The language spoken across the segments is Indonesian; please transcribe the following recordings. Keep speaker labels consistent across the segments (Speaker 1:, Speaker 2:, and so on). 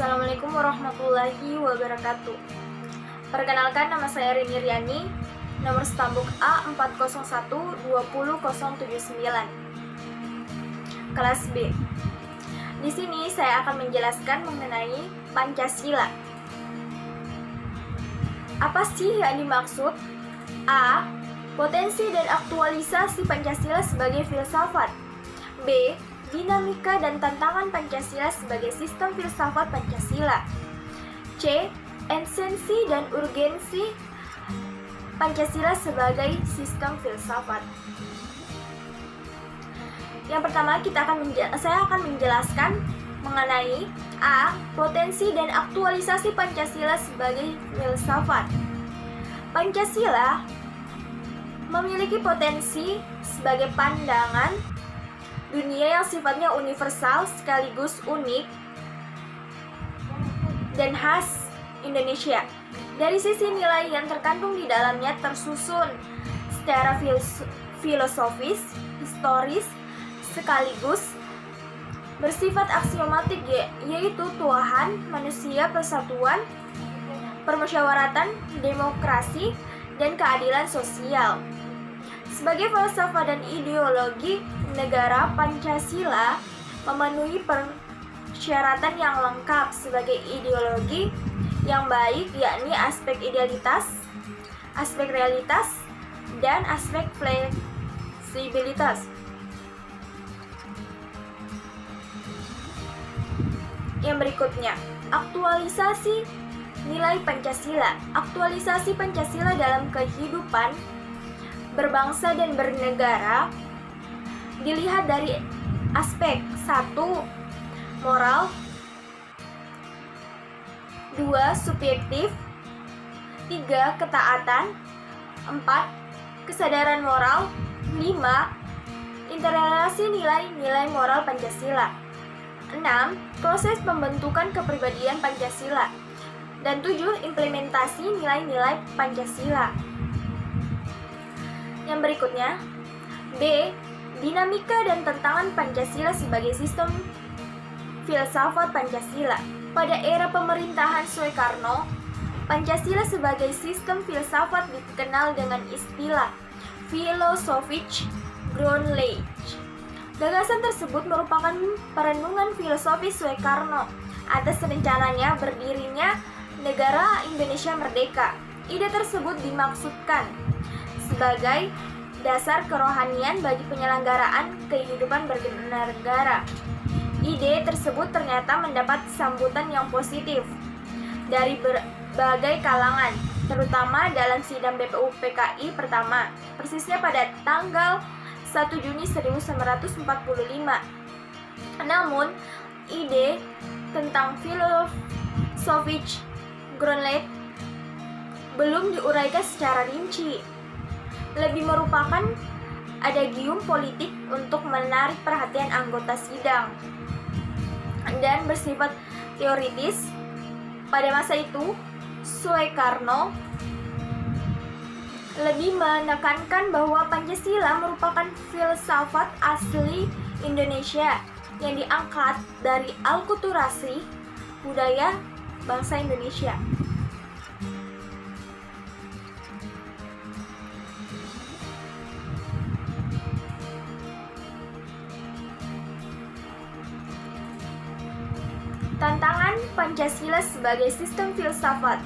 Speaker 1: Assalamualaikum warahmatullahi wabarakatuh. Perkenalkan, nama saya Rini Riani, nomor stambuk A40120079, kelas B. Di sini saya akan menjelaskan mengenai Pancasila. Apa sih yang dimaksud? A. Potensi dan aktualisasi Pancasila sebagai filsafat. B. Dinamika dan tantangan Pancasila sebagai sistem filsafat Pancasila. C. Esensi dan urgensi Pancasila sebagai sistem filsafat. Yang pertama, saya akan menjelaskan mengenai A. Potensi dan aktualisasi Pancasila sebagai filsafat. Pancasila memiliki potensi sebagai pandangan dunia yang sifatnya universal sekaligus unik dan khas Indonesia. Dari sisi nilai yang terkandung di dalamnya tersusun secara filosofis, historis, sekaligus bersifat aksiomatik, yaitu Tuhan, manusia, persatuan, permusyawaratan, demokrasi, dan keadilan sosial. Sebagai falsafah dan ideologi negara, Pancasila memenuhi persyaratan yang lengkap sebagai ideologi yang baik, yakni aspek idealitas, aspek realitas, dan aspek fleksibilitas. Yang berikutnya, aktualisasi nilai Pancasila. Aktualisasi Pancasila dalam kehidupan berbangsa dan bernegara dilihat dari aspek 1. Moral, 2. Subjektif, 3. Ketaatan, 4. Kesadaran moral, 5. Interrelasi nilai-nilai moral Pancasila, 6. Proses pembentukan kepribadian Pancasila, dan 7. Implementasi nilai-nilai Pancasila. Yang berikutnya, B. Dinamika dan tantangan Pancasila sebagai sistem filsafat Pancasila. Pada era pemerintahan Soekarno, Pancasila sebagai sistem filsafat dikenal dengan istilah philosophic groundledge. Gagasan tersebut merupakan perenungan filosofis Soekarno atas rencananya berdirinya negara Indonesia merdeka. Ide tersebut dimaksudkan sebagai dasar kerohanian bagi penyelenggaraan kehidupan bernegara. Ide tersebut ternyata mendapat sambutan yang positif dari berbagai kalangan, terutama dalam sidang BPUPKI pertama, persisnya pada tanggal 1 Juni 1945. Namun, ide tentang philosophic groundledge belum diuraikan secara rinci. Lebih merupakan adagium politik untuk menarik perhatian anggota sidang dan bersifat teoritis. Pada masa itu, Soekarno lebih menekankan bahwa Pancasila merupakan filsafat asli Indonesia yang diangkat dari alkulturasi budaya bangsa Indonesia. Tantangan Pancasila sebagai sistem filsafat.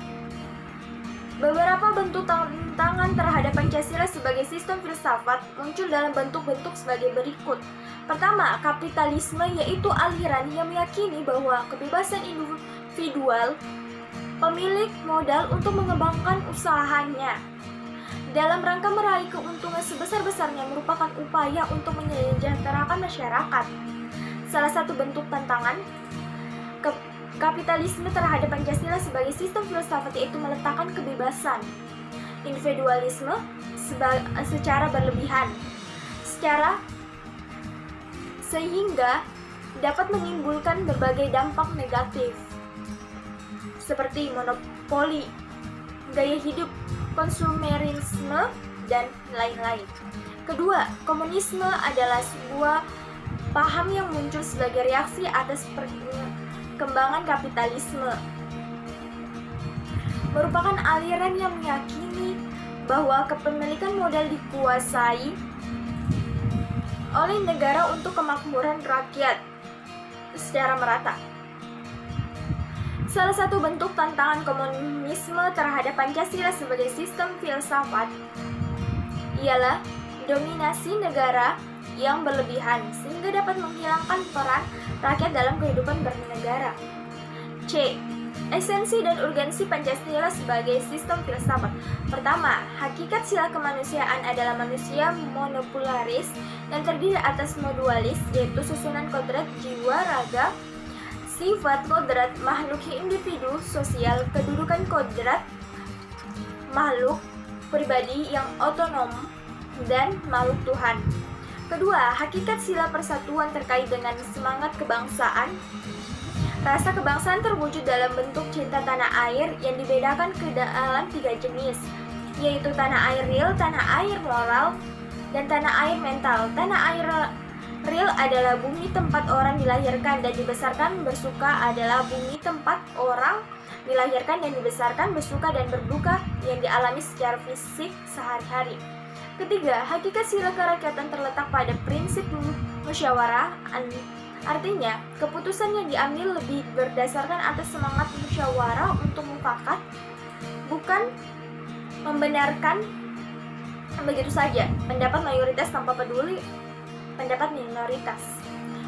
Speaker 1: Beberapa bentuk tantangan terhadap Pancasila sebagai sistem filsafat muncul dalam bentuk-bentuk sebagai berikut. Pertama, kapitalisme, yaitu aliran yang meyakini bahwa kebebasan individual pemilik modal untuk mengembangkan usahanya dalam rangka meraih keuntungan sebesar-besarnya merupakan upaya untuk menyejahterakan masyarakat. Salah satu bentuk tantangan kapitalisme terhadap Pancasila sebagai sistem filsafat yaitu meletakkan kebebasan individualisme secara berlebihan, sehingga dapat menimbulkan berbagai dampak negatif seperti monopoli, gaya hidup konsumerisme, dan lain-lain. Kedua, komunisme adalah sebuah paham yang muncul sebagai reaksi atas perkembangan kapitalisme. Merupakan aliran yang meyakini bahwa kepemilikan modal dikuasai oleh negara untuk kemakmuran rakyat secara merata. Salah satu bentuk tantangan komunisme terhadap Pancasila sebagai sistem filsafat ialah dominasi negara yang berlebihan sehingga dapat menghilangkan peran rakyat dalam kehidupan bernegara. C. Esensi dan urgensi Pancasila sebagai sistem filsafat. Pertama, hakikat sila kemanusiaan adalah manusia monopolaris yang terdiri atas modualis, yaitu susunan kodrat jiwa, raga, sifat kodrat makhluk individu, sosial, kedudukan kodrat makhluk pribadi yang otonom, dan makhluk Tuhan. Kedua, hakikat sila persatuan terkait dengan semangat kebangsaan. Rasa kebangsaan terwujud dalam bentuk cinta tanah air yang dibedakan ke dalam 3 jenis, yaitu tanah air real, tanah air moral, dan tanah air mental. Tanah air real adalah bumi tempat orang dilahirkan dan dibesarkan. Bersuka adalah bumi tempat orang dilahirkan dan dibesarkan. Bersuka dan berduka yang dialami secara fisik sehari-hari. Ketiga, hakikat sila kerakyatan terletak pada prinsip musyawarah. Artinya, keputusan yang diambil lebih berdasarkan atas semangat musyawarah untuk mufakat, bukan membenarkan begitu saja pendapat mayoritas tanpa peduli pendapat minoritas.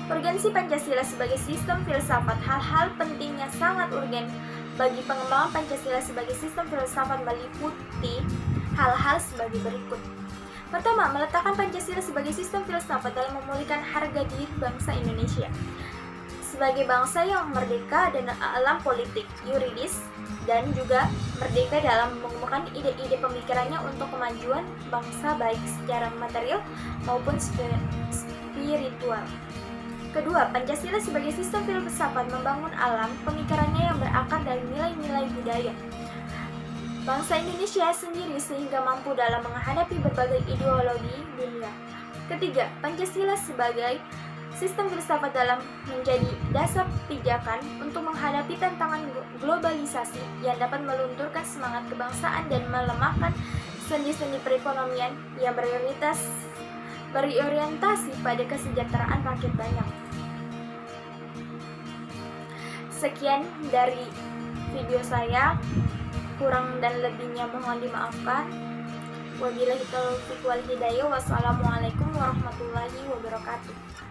Speaker 1: Urgensi Pancasila sebagai sistem filsafat. Hal-hal penting yang sangat urgen bagi pengembangan Pancasila sebagai sistem filsafat meliputi hal-hal sebagai berikut. Pertama, meletakkan Pancasila sebagai sistem filsafat dalam memulihkan harga diri bangsa Indonesia sebagai bangsa yang merdeka dan alam politik, yuridis, dan juga merdeka dalam mengembangkan ide-ide pemikirannya untuk kemajuan bangsa baik secara material maupun spiritual. Kedua, Pancasila sebagai sistem filsafat membangun alam pemikirannya yang berakar dari nilai-nilai budaya bangsa Indonesia sendiri sehingga mampu dalam menghadapi berbagai ideologi dunia. Ketiga, Pancasila sebagai sistem filsafat dalam menjadi dasar pijakan untuk menghadapi tantangan globalisasi yang dapat melunturkan semangat kebangsaan dan melemahkan sendi-sendi perekonomian yang berorientasi pada kesejahteraan rakyat banyak. Sekian dari video saya. Kurang dan lebihnya mohon dimaafkan. Wabillahi taufiq wal hidayah. Wassalamualaikum warahmatullahi wabarakatuh.